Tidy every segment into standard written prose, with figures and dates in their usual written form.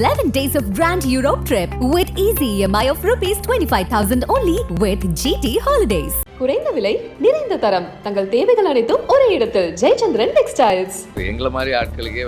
11 days of Grand Europe trip with easy EMI of rupees 25,000 only with GT Holidays. குறைந்த விலை நிறைந்த தரம் தங்கள் தேவைகள் அனைத்தும் ஒரே இடத்தில் ஜெயச்சந்திரன் டெக்ஸ்டைல்ஸ். எங்களை மாதிரி ஆட்களுக்கே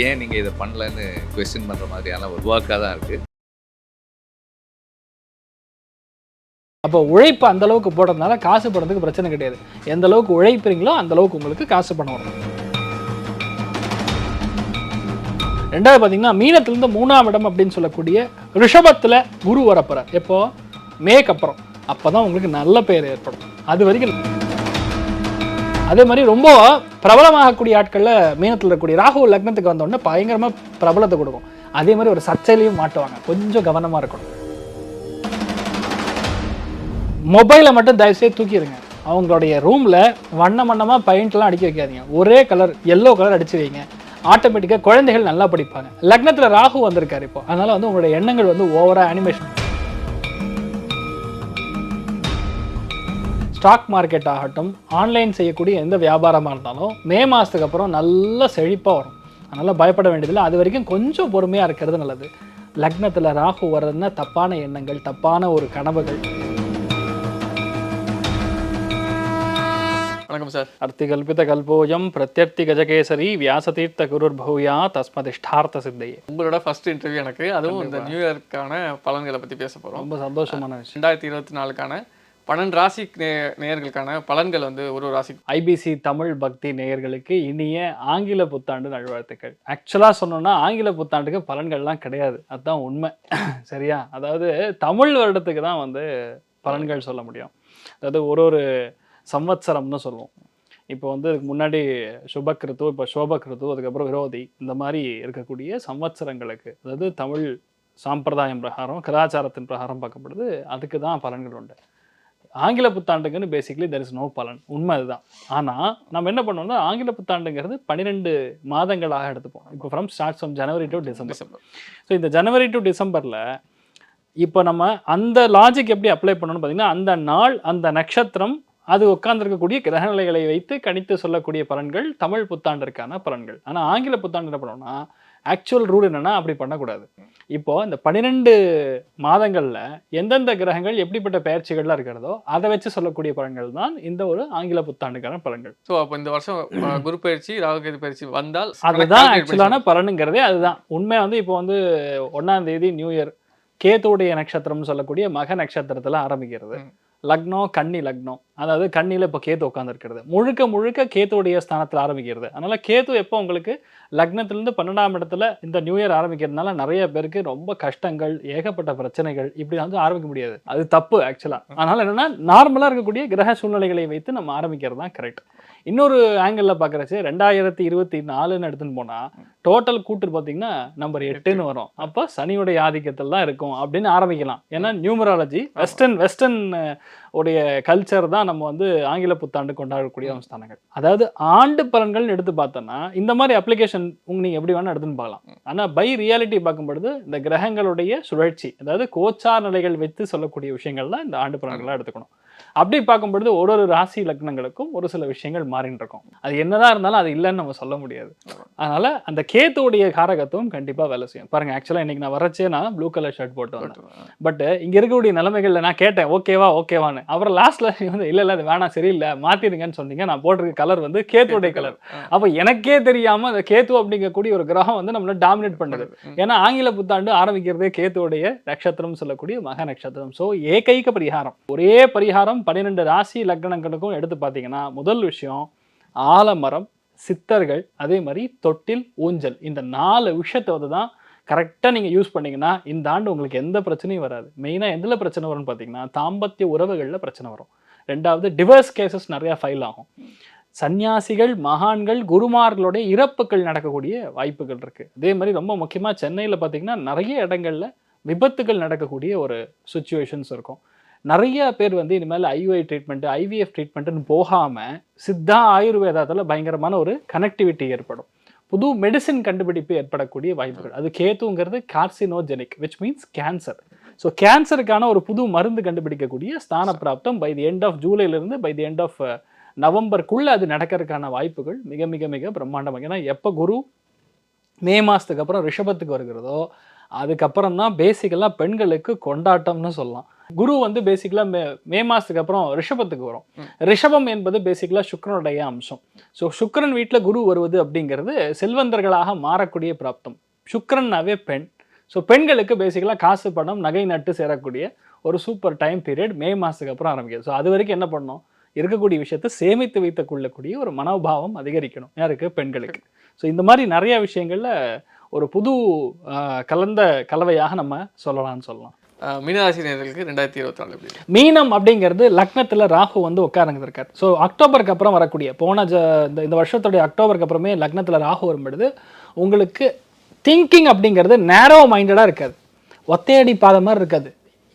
ஏன் நீங்க இதை பண்ணலன்னு கொஸ்டின் பண்ற மாதிரியான ஒரு வாக்காக தான் இருக்கு. அப்போ உழைப்பு அந்த அளவுக்கு போடுறதுனால காசு போடுறதுக்கு பிரச்சனை கிடையாது. எந்த அளவுக்கு உழைப்புறீங்களோ அந்த அளவுக்கு உங்களுக்கு காசு பணம் வரும். ரெண்டாவது பார்த்தீங்கன்னா மீனத்திலிருந்து 3ஆம் இடம் அப்படின்னு சொல்லக்கூடிய ரிஷபத்தில் குரு வரப்போறார். எப்போ? மேக்கு அப்புறம். அப்போ தான் உங்களுக்கு நல்ல பெயர் ஏற்படும். அது வரைக்கும் அதே மாதிரி ரொம்ப பிரபலமாகக்கூடிய ஆட்களில் மீனத்தில் இருக்கக்கூடிய ராகு லக்னத்துக்கு வந்தோடனே பயங்கரமாக பிரபலத்தை கொடுக்கும். அதே மாதிரி ஒரு சர்ச்சையிலையும் மாட்டுவாங்க. கொஞ்சம் கவனமாக இருக்கணும். மொபைலை மட்டும் தயவுசெய்து தூக்கிடுங்க. அவங்களுடைய ரூமில் வண்ணமாக பெயிண்ட்லாம் அடிக்க வைக்காதீங்க. ஒரே கலர் எல்லோ கலர் அடிச்சு வைங்க. ஆட்டோமேட்டிக்காக குழந்தைகள் நல்லா படிப்பாங்க. லக்னத்தில் ராகு வந்திருக்காரு இப்போ. அதனால உங்களுடைய எண்ணங்கள் ஓவராக அனிமேஷன். ஸ்டாக் மார்க்கெட் ஆகட்டும், ஆன்லைன் செய்யக்கூடிய எந்த வியாபாரமாக இருந்தாலும் மே மாதத்துக்கு அப்புறம் நல்ல செழிப்பாக வரும். அதனால் பயப்பட வேண்டியதில்லை. அது வரைக்கும் கொஞ்சம் பொறுமையாக இருக்கிறது நல்லது. லக்னத்தில் ராகு வர்றதுன்னா தப்பான எண்ணங்கள், தப்பான ஒரு கனவுகள். வணக்கம் சார். அர்த்திகல்பித கல்போயம் பிரத்யர்த்தி கஜகேசரி வியாசதீர்த்த குருர் பௌயா தஸ்மதிஷ்டார்த்த சித்தையே. உங்களோட ஃபர்ஸ்ட் இன்டர்வியூ எனக்கு. அதுவும் இந்த நியூ இயர்க்கான பலன்களை பற்றி பேச போகிறோம். ரொம்ப சந்தோஷமான விஷயம். 2024க்கான 12 ராசி நேயர்களுக்கான பலன்கள் ஒரு ராசி. ஐபிசி தமிழ் பக்தி நேயர்களுக்கு இனிய ஆங்கில புத்தாண்டு நல்வாழ்த்துக்கள். ஆக்சுவலாக சொன்னோம்னா ஆங்கில புத்தாண்டுக்கு பலன்கள்லாம் கிடையாது, அதுதான் உண்மை. சரியா? அதாவது தமிழ் வருடத்துக்கு தான் பலன்கள் சொல்ல முடியும். அதாவது ஒரு சம்வத்சரம்னு சொல்லுவோம். இப்போ இதுக்கு முன்னாடி சுபக்கிருத்து, இப்போ சோபக்கிருத்து, அதுக்கப்புறம் விரோதி, இந்த மாதிரி இருக்கக்கூடிய சம்வத்சரங்களுக்கு, அதாவது தமிழ் சாம்பிரதாயம் பிரகாரம் கலாச்சாரத்தின் பிரகாரம் பார்க்கப்படுது, அதுக்கு தான் பலன்கள் உண்டு. ஆங்கில புத்தாண்டுக்குன்னு பேசிக்கலி தெர் இஸ் நோ பலன். உண்மை அதுதான். ஆனால் நம்ம என்ன பண்ணோம்னா ஆங்கில புத்தாண்டுங்கிறது 12 மாதங்களாக எடுத்துப்போம். இப்போ starts from January to December. So இந்த ஜனவரி டு டிசம்பரில் இப்போ நம்ம அந்த லாஜிக் எப்படி அப்ளை பண்ணணும்னு பார்த்தீங்கன்னா, அந்த நாள், அந்த நட்சத்திரம், அது உட்கார்ந்துருக்கக்கூடிய கிரகநிலைகளை வைத்து கணித்து சொல்லக்கூடிய பலன்கள் தமிழ் புத்தாண்டிற்கான பலன்கள். ஆனால் ஆங்கில புத்தாண்டு என்ன பண்ணோம்னா, ஆக்சுவல் ரூல் என்னென்னா அப்படி பண்ணக்கூடாது. இப்போது இந்த 12 மாதங்களில் எந்தெந்த கிரகங்கள் எப்படிப்பட்ட பயிற்சிகள்லாம் இருக்கிறதோ அதை வச்சு சொல்லக்கூடிய பலன்கள் தான் இந்த ஒரு ஆங்கில புத்தாண்டுக்கான பலன்கள். ஸோ அப்போ இந்த வருஷம் குரு பயிற்சி, ராகுகேது பயிற்சி வந்தால் அதுதான் ஆக்சுவலான பலனுங்கிறதே. அதுதான் உண்மை. இப்போ 1ஆம் தேதி நியூ இயர், கேத்துடைய நட்சத்திரம்னு சொல்லக்கூடிய மக நட்சத்திரத்தில் ஆரம்பிக்கிறது. லக்னம் கன்னி லக்னம், அதாவது கன்னியில் இப்போ கேத்து உட்காந்துருக்கிறது. முழுக்க கேத்துடைய ஸ்தானத்தில் ஆரம்பிக்கிறது. அதனால் கேத்து எப்போ உங்களுக்கு லக்னத்திலேருந்து 12ஆம் இடத்துல இந்த நியூ இயர் ஆரம்பிக்கிறதுனால நிறைய பேருக்கு ரொம்ப கஷ்டங்கள், ஏகப்பட்ட பிரச்சனைகள், இப்படி ஆரம்பிக்க முடியாது. அது தப்பு ஆக்சுவலாக. அதனால் என்னென்னா நார்மலாக இருக்கக்கூடிய கிரக சூழ்நிலைகளை வைத்து நம்ம ஆரம்பிக்கிறது தான் கரெக்ட். இன்னொரு ஆங்கிளில் பார்க்குறச்சு 2024ன்னு எடுத்துன்னு போனால் டோட்டல் கூட்டு பார்த்தீங்கன்னா நம்பர் 8ன்னு வரும். அப்போ சனியுடைய ஆதிக்கத்தில் தான் இருக்கும் அப்படின்னு ஆரம்பிக்கலாம். ஏன்னா நியூமராலஜி வெஸ்டர்ன் உடைய கல்ச்சர் தான் நம்ம ஆங்கில புத்தாண்டு கொண்டாடக்கூடிய ஸ்தானங்கள். அதாவது ஆண்டு பலன்கள்னு எடுத்து பார்த்தோன்னா இந்த மாதிரி அப்ளிகேஷன் நீங்கள் எப்படி வேணால் எடுத்துன்னு பார்க்கலாம். ஆனால் பை ரியாலிட்டி பார்க்கும்பொழுது இந்த கிரகங்களுடைய சுழற்சி, அதாவது கோச்சார் நிலைகள் வைத்து சொல்லக்கூடிய விஷயங்கள் தான் இந்த ஆண்டு பலன்களாக எடுத்துக்கணும். அப்படி பார்க்கும்பொழுது ஒரு ராசி லக்னங்களுக்கும் ஒரு சில விஷயங்கள் மாறின்னு இருக்கும். அது என்னதான் இருந்தாலும் அது இல்லைன்னு நம்ம சொல்ல முடியாது. அதனால அந்த கேத்துடைய காரகத்துவம் கண்டிப்பாக வேலை செய்யும். பாருங்க, ஆக்சுவலாக இன்னைக்கு நான் வரச்சே நான் ப்ளூ கலர் ஷர்ட் போட்டு வந்தேன். பட் இங்கே இருக்கக்கூடிய நிலைமைகளில் நான் கேட்டேன் ஓகேவான்னு. அப்புறம் லாஸ்ட்ல இல்லை அது வேணாம், சரியில்லை, மாத்திருங்கன்னு சொன்னீங்க. நான் போட்டிருக்க கலர் கேத்துடைய கலர். அப்போ எனக்கே தெரியாம அந்த கேத்து அப்படிங்கக்கூடிய ஒரு கிரகம் நம்மள டாமினேட் பண்ணுது. ஏன்னா ஆங்கில புத்தாண்டு ஆரம்பிக்கிறதே கேத்துடைய நட்சத்திரம் சொல்லக்கூடிய மக நட்சத்திரம். ஸோ ஏகைக பரிகாரம், ஒரே பரிகாரம் 12 ராசி லக்னங்களுக்கும் எடுத்து பார்த்தீங்கன்னா, முதல் விஷயம் ஆலமரம், சித்தர்கள், அதே மாதிரி தொட்டில், ஊஞ்சல், இந்த 4 விஷயத்தை தான் கரெக்டாக நீங்கள் யூஸ் பண்ணிங்கன்னா இந்த ஆண்டு உங்களுக்கு எந்த பிரச்சனையும் வராது. மெயினாக எதில் பிரச்சனை வரும்னு பார்த்தீங்கன்னா, தாம்பத்திய உறவுகளில் பிரச்சனை வரும். ரெண்டாவது, டிவர்ஸ் கேசஸ் நிறையா ஃபைல் ஆகும். சன்னியாசிகள், மகான்கள், குருமார்களுடைய இறப்புகள் நடக்கக்கூடிய வாய்ப்புகள் இருக்குது. அதே மாதிரி ரொம்ப முக்கியமாக சென்னையில் பார்த்தீங்கன்னா நிறைய இடங்களில் விபத்துகள் நடக்கக்கூடிய ஒரு சுச்சுவேஷன்ஸ் இருக்கும். நிறைய பேர் இனிமேல் ஐயுஐ ட்ரீட்மெண்ட்டு, ஐவிஎஃப் ட்ரீட்மெண்ட்டுன்னு போகாமல் சித்தா ஆயுர்வேதத்தில் பயங்கரமான ஒரு கனெக்டிவிட்டி ஏற்படும். புது மெடிசின் கண்டுபிடிப்பு ஏற்படக்கூடிய வாய்ப்புகள். அது கேத்துங்கிறது carcinogenic, which means cancer. So கேன்சருக்கான ஒரு புது மருந்து கண்டுபிடிக்கக்கூடிய ஸ்தான பிராப்தம் பை தி எண்ட் ஆஃப் ஜூலைலேருந்து பை தி எண்ட் ஆஃப் நவம்பருக்குள்ளே அது நடக்கிறதுக்கான வாய்ப்புகள் மிக மிக மிக பிரம்மாண்டமாக. ஏன்னா எப்போ குரு மே மாதத்துக்கு அப்புறம் ரிஷபத்துக்கு வருகிறதோ அதுக்கப்புறம் தான் பேசிக்கலாக பெண்களுக்கு கொண்டாட்டம்னு சொல்லலாம். குரு வந்து பேசிக்கலாக மே மாதத்துக்கு அப்புறம் ரிஷபத்துக்கு வரும். ரிஷபம் என்பது பேசிக்கலாக சுக்கிரனுடைய அம்சம். ஸோ சுக்கிரன் வீட்டில் குரு வருவது அப்படிங்கிறது செல்வந்தர்களாக மாறக்கூடிய பிராப்தம். சுக்கிரன்னாவே பெண். ஸோ பெண்களுக்கு பேசிக்கலாக காசு பணம் நகை நட்டு சேரக்கூடிய ஒரு சூப்பர் டைம் பீரியட் மே மாதத்துக்கு அப்புறம் ஆரம்பிக்குது. ஸோ அது வரைக்கும் என்ன பண்ணணும், இருக்கக்கூடிய விஷயத்தை சேமித்து வைத்துக் கொள்ளக்கூடிய ஒரு மனோபாவம் அதிகரிக்கணும் யாருக்கு, பெண்களுக்கு. ஸோ இந்த மாதிரி நிறைய விஷயங்கள்ல ஒரு புது கலந்த கலவையாக நம்ம சொல்லலாம்னு சொல்லலாம். மீனராசி நேயர்களுக்கு 2024 எப்படி? மீனம் அப்படிங்கிறது லக்னத்தில் ராகு வந்து உட்கார்ந்துருக்கார். ஸோ அக்டோபருக்கு அப்புறம் வரக்கூடிய இந்த வருஷத்துடைய அக்டோபருக்கு அப்புறமே லக்னத்தில் ராகு வரும்பொழுது உங்களுக்கு திங்கிங் அப்படிங்கிறது நேரோ மைண்டடாக இருக்காது, ஒத்தையடி பாதை மாதிரி இருக்காது,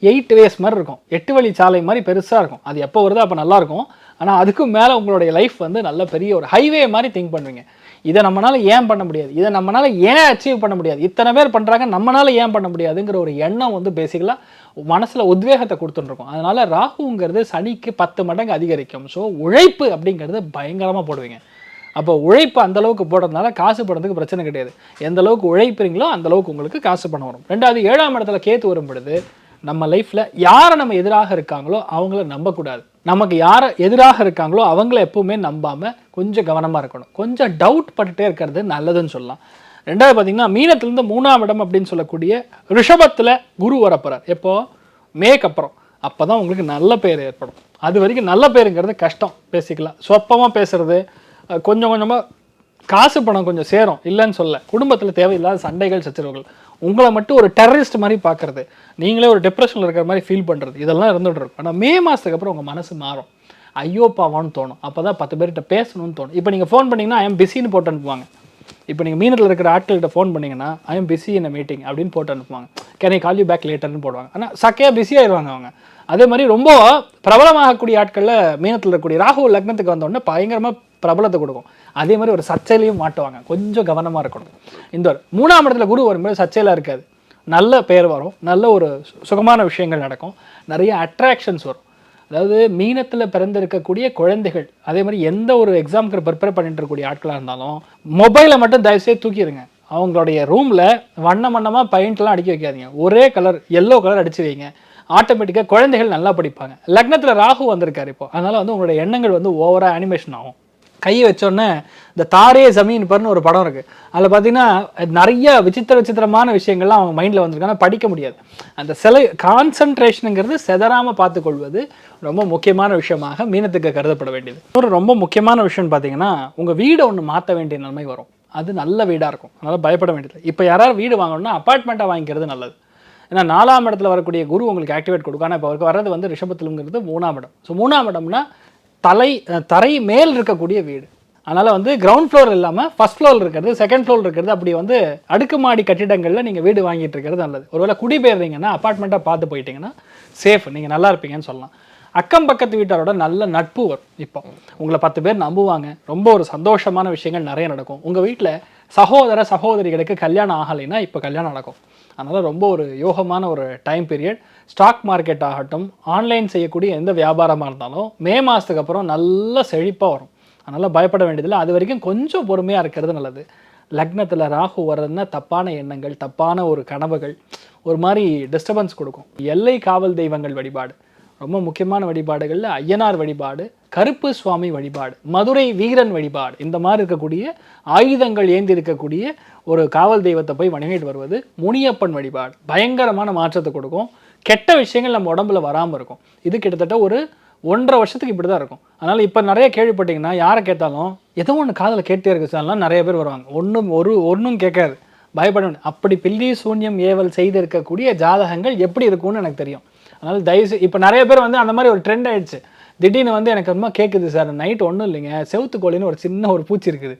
8 ways மாதிரி இருக்கும், 8 வழி சாலை மாதிரி பெருசாக இருக்கும். அது எப்போ வருதோ அப்போ நல்லாயிருக்கும். ஆனால் அதுக்கும் மேலே உங்களுடைய லைஃப் வந்து நல்ல பெரிய ஒரு ஹைவே மாதிரி திங்க் பண்ணுவீங்க. இதை நம்மளால ஏன் பண்ண முடியாது, இதை நம்மளால ஏன் அச்சீவ் பண்ண முடியாது, இத்தனை பேர் பண்ணுறாங்க நம்மளால ஏன் பண்ண முடியாதுங்கிற ஒரு எண்ணம் வந்து பேசிக்கலாக மனசில் உத்வேகத்தை கொடுத்துட்டுருக்கும். அதனால் ராகுங்கிறது சனிக்கு 10 மடங்கு அதிகரிக்கும். ஸோ உழைப்பு அப்படிங்கிறது பயங்கரமாக போடுவீங்க. அப்போ உழைப்பு அந்தளவுக்கு போடுறதுனால காசு பணத்துக்கு பிரச்சனை கிடையாது. எந்த அளவுக்கு உழைப்புறீங்களோ அந்தளவுக்கு உங்களுக்கு காசு பணம் வரும். 2வது 7ஆம் இடத்துல கேத்து வரும் பொழுது நம்ம லைஃப்பில் யாரை நம்ம எதிராக இருக்காங்களோ அவங்கள நம்பக்கூடாது. நமக்கு யாரை எதிராக இருக்காங்களோ அவங்கள எப்பவுமே நம்பாமல் கொஞ்சம் கவனமாக இருக்கணும். கொஞ்சம் டவுட் பட்டுட்டே இருக்கிறது நல்லதுன்னு சொல்லலாம். 2வது பார்த்தீங்கன்னா மீனத்துலேருந்து 3ஆம் இடம் அப்படின்னு சொல்லக்கூடிய ரிஷபத்தில் குரு வரப்போகிறார். எப்போது, மேக்கு அப்புறம். அப்போ தான் உங்களுக்கு நல்ல பேர் ஏற்படும். அது வரைக்கும் நல்ல பேருங்கிறது கஷ்டம். பேசிக்கலாம் சொப்பமாக பேசுகிறது, கொஞ்சம் கொஞ்சமாக காசு பணம் கொஞ்சம் சேரும், இல்லைன்னு சொல்ல. குடும்பத்தில் தேவையில்லாத சண்டைகள் சச்சரவுகள், உங்களை மட்டும் ஒரு டெரரிஸ்ட் மாதிரி பார்க்குறது, நீங்களே ஒரு டிப்ரெஷனில் இருக்கிற மாதிரி ஃபீல் பண்ணுறது, இதெல்லாம் இருந்துகிட்டு இருக்கும். ஆனால் மே மாதத்துக்கு அப்புறம் உங்கள் மனசு மாறும். ஐயோ பாவான்னு தோணும். அப்போ தான் 10 பேர்கிட்ட பேசணும்னு தோணும். இப்போ நீங்கள் ஃபோன் பண்ணிங்கன்னா ஐ எம் பிஸின்னு போட்டு அனுப்புவாங்க. இப்போ நீங்கள் மீனத்தில் இருக்கிற ஆட்கள்கிட்ட ஃபோன் பண்ணிங்கன்னா I am busy in meeting அப்படின்னு போட்டு அனுப்புவாங்க. Can I call you back லேட்டர்னு போடுவாங்க. ஆனால் சக்கையாக பிஸி ஆயிடுவாங்க அவங்க. அதே மாதிரி ரொம்ப பிரபலமாகக்கூடிய ஆட்களில் மீனத்தில் இருக்கக்கூடிய ராகு லக்னத்துக்கு வந்தோடனே பயங்கரமாக பிரபலத்தை கொடுக்கும். அதே மாதிரி ஒரு சர்ச்சையிலையும் மாட்டுவாங்க. கொஞ்சம் கவனமாக இருக்கணும். இந்த 3ஆம் இடத்துல குரு வரும்போது சர்ச்சையெல்லாம் இருக்காது, நல்ல பேர் வரும், நல்ல ஒரு சுகமான விஷயங்கள் நடக்கும், நிறைய அட்ராக்ஷன்ஸ் வரும். அதாவது மீனத்தில் பிறந்திருக்கக்கூடிய குழந்தைகள், அதே மாதிரி எந்த ஒரு எக்ஸாமுக்கு ப்ரிப்பேர் பண்ணிட்டு இருக்கக்கூடிய ஆட்களாக இருந்தாலும் மொபைலை மட்டும் தயவுசெய்து தூக்கிடுங்க. அவங்களுடைய ரூமில் வண்ணமாக பெயிண்ட்லாம் அடிக்க வைக்காதீங்க. ஒரே கலர் எல்லோ கலர் அடிச்சு வைங்க. ஆட்டோமேட்டிக்காக குழந்தைகள் நல்லா படிப்பாங்க. லக்னத்தில் ராகு வந்திருக்காரு இப்போ, அதனால் வந்து உங்களுடைய எண்ணங்கள் வந்து ஓவராக அனிமேஷன் ஆகும். கையை வச்சோடனே இந்த தாரே ஜமீன் பர்னு ஒரு படம் இருக்குது, அதில் பார்த்தீங்கன்னா நிறைய விசித்திரமான விஷயங்கள்லாம் அவங்க மைண்டில் வந்திருக்காங்க, படிக்க முடியாது. அந்த கான்சன்ட்ரேஷனுங்கிறது செதறாமல் பார்த்துக்கொள்வது ரொம்ப முக்கியமான விஷயமாக மீனத்துக்கு கருதப்பட வேண்டியது. ஒரு ரொம்ப முக்கியமான விஷயம்னு பார்த்தீங்கன்னா, உங்கள் வீடை ஒன்று மாற்ற வேண்டிய நிலைமை வரும். அது நல்ல வீடாக இருக்கும், அதனால் பயப்பட வேண்டியது. இப்போ யாராவது வீடு வாங்கணும்னா அப்பார்ட்மெண்ட்டாக வாங்கிக்கிறது நல்லது. ஏன்னா 4ஆம் இடத்துல வரக்கூடிய குரு உங்களுக்கு ஆக்டிவேட் கொடுக்கும். ஆனால் இப்போ அவருக்கு வர்றது வந்து ரிஷபத்திலுங்கிறது 3ஆம் இடம். ஸோ 3ஆம் இடம்னா தரை மேல் இருக்கக்கூடிய வீடு. அதனால் வந்து கிரவுண்ட் ஃப்ளோர் இல்லாமல் ஃபர்ஸ்ட் ஃப்ளோர் இருக்கிறது, செகண்ட் ஃப்ளோர் இருக்கிறது, அப்படி வந்து அடுக்குமாடி கட்டிடங்களில் நீங்கள் வீடு வாங்கிட்டு இருக்கிறது நல்லது. ஒருவேளை குடிபெயர்றீங்கன்னா அப்பார்ட்மெண்ட்டாக பார்த்து போயிட்டீங்கன்னா சேஃப், நீங்கள் நல்லா இருப்பீங்கன்னு சொல்லலாம். அக்கம் பக்கத்து வீட்டாரோட நல்ல நட்பு வரும். இப்போ உங்களை 10 பேர் நம்புவாங்க. ரொம்ப ஒரு சந்தோஷமான விஷயங்கள் நிறைய நடக்கும். உங்கள் வீட்டில் சகோதர சகோதரிகளுக்கு கல்யாணம் ஆகலைன்னா இப்போ கல்யாணம் நடக்கும். அதனால் ரொம்ப ஒரு யோகமான ஒரு டைம் பீரியட். ஸ்டாக் மார்க்கெட் ஆகட்டும், ஆன்லைன் செய்யக்கூடிய எந்த வியாபாரமாக இருந்தாலும் மே மாதத்துக்கு அப்புறம் நல்ல செழிப்பாக வரும். அதனால் பயப்பட வேண்டியதில்லை. அது வரைக்கும் கொஞ்சம் பொறுமையாக இருக்கிறது நல்லது. லக்னத்தில் ராகு வர்றதுன்னா தப்பான எண்ணங்கள், தப்பான ஒரு கனவுகள், ஒரு மாதிரி டிஸ்டர்பன்ஸ் கொடுக்கும். எல்லை காவல் தெய்வங்கள் வழிபாடு ரொம்ப முக்கியமான வழிபாடுகளில் ஐயனார் வழிபாடு, கருப்பு சுவாமி வழிபாடு, மதுரை வீரன் வழிபாடு, இந்த மாதிரி இருக்கக்கூடிய ஆயுதங்கள் ஏந்தி இருக்கக்கூடிய ஒரு காவல் தெய்வத்தை போய் வணங்கிட்டு வருவது, முனியப்பன் வழிபாடு பயங்கரமான மாற்றத்தை கொடுக்கும். கெட்ட விஷயங்கள் நம்ம உடம்புல வராமல் இருக்கும். இது கிட்டத்தட்ட ஒரு 1.5 வருஷத்துக்கு இப்படி தான் இருக்கும். அதனால் இப்போ நிறைய கேள்விப்பட்டிங்கன்னா யாரை கேட்டாலும் ஏதோ ஒன்று காதில் கேட்டே இருக்கு சார்லாம் நிறைய பேர் வருவாங்க. ஒன்றும் கேட்காது, பயப்பட வேண்டிய. அப்படி பில்லி சூன்யம் ஏவல் செய்து இருக்கக்கூடிய ஜாதகங்கள் எப்படி இருக்கும்னு எனக்கு தெரியும். அதனால் தயவுசெய்து இப்போ நிறைய பேர் வந்து அந்த மாதிரி ஒரு ட்ரெண்ட் ஆயிடுச்சு. திடீர்னு வந்து எனக்கு ரொம்ப கேட்குது சார், நைட் ஒன்றும் இல்லைங்க, செவுத்து கோழின்னு ஒரு சின்ன ஒரு பூச்சி இருக்குது,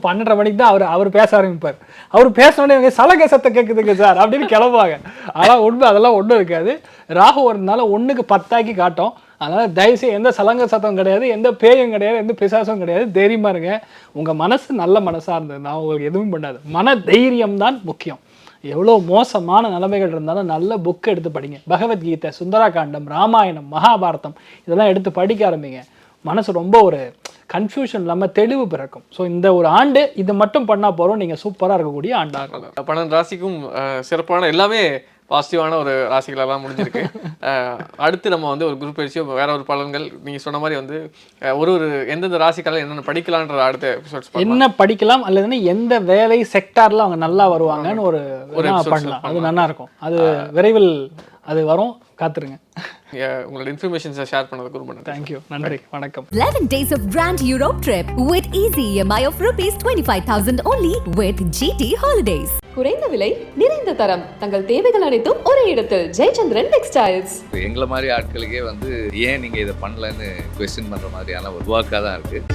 12:30 மணிக்கு தான் அவர் பேச ஆரம்பிப்பார். அவர் பேசினோடனே இவங்க சலகை சத்தம் கேட்குதுங்க சார் அப்படின்னு கிளம்புவாங்க. ஆனால் உண்மை அதெல்லாம் ஒன்றும் இருக்காது. ராகு வரதுனால 1க்கு 10 காட்டும். அதனால் தயவுசெய்து எந்த சலங்க சத்தம் கிடையாது, எந்த பேயும் கிடையாது, எந்த பிசாசும் கிடையாது. தைரியமாக இருங்க. உங்கள் மனசு நல்ல மனசாக இருந்தது நான் உங்களுக்கு எதுவும் பண்ணாது. மன தைரியம் தான் முக்கியம். எவ்வளோ மோசமான நிலைமைகள் இருந்தாலும் நல்ல புக் எடுத்து படிங்க. பகவத்கீதை, சுந்தரகாண்டம், ராமாயணம், மகாபாரதம் இதெல்லாம் எடுத்து படிக்க ஆரம்பிங்க. மனசு ரொம்ப ஒரு கன்ஃபியூஷன் இல்லாமல் தெளிவு பிறக்கும். ஸோ இந்த ஒரு ஆண்டு இது மட்டும் பண்ணால் போகிறோம், நீங்கள் சூப்பராக இருக்கக்கூடிய ஆண்டாக இருக்கும். 12 ராசிக்கும் சிறப்பான எல்லாமே பாசிட்டிவான ஒரு ராசிகளெல்லாம் முடிஞ்சிருக்கு. அடுத்து நம்ம வந்து ஒரு குரு பயிற்சியோ வேற ஒரு பலன்கள் நீங்கள் சொன்ன மாதிரி வந்து ஒரு எந்தெந்த ராசிக்கால என்னென்ன படிக்கலான்ற அடுத்த எபிசோட்ஸ் என்ன படிக்கலாம் அல்லதுன்னா எந்த வேலை செக்டார்ல அவங்க நல்லா வருவாங்கன்னு ஒரு பண்ணலாம். அது நல்லா இருக்கும். அது விரைவில் அது வரும், காத்துருங்க. உங்களோட இன்ஃபர்மேஷன்ஸை ஷேர் பண்ணதுக்கு ரொம்ப நன்றி. தேங்க்யூ, நன்றி, வணக்கம். 11 days of grand Europe trip with easy EMI of rupees 25,000 only with GT Holidays. குறைந்த விலை நிறைந்த தரம் தங்கள் தேவைகள் அனைத்தும் ஒரே இடத்தில் ஜெயச்சந்திரன் டெக்ஸ்டைல்ஸ். எங்களை மாதிரி ஆட்களுக்கே வந்து ஏன் நீங்கள் இதை பண்ணலன்னு கொஸ்டின் பண்ணுற மாதிரியான ஒரு ஒர்க்காக தான் இருக்குது.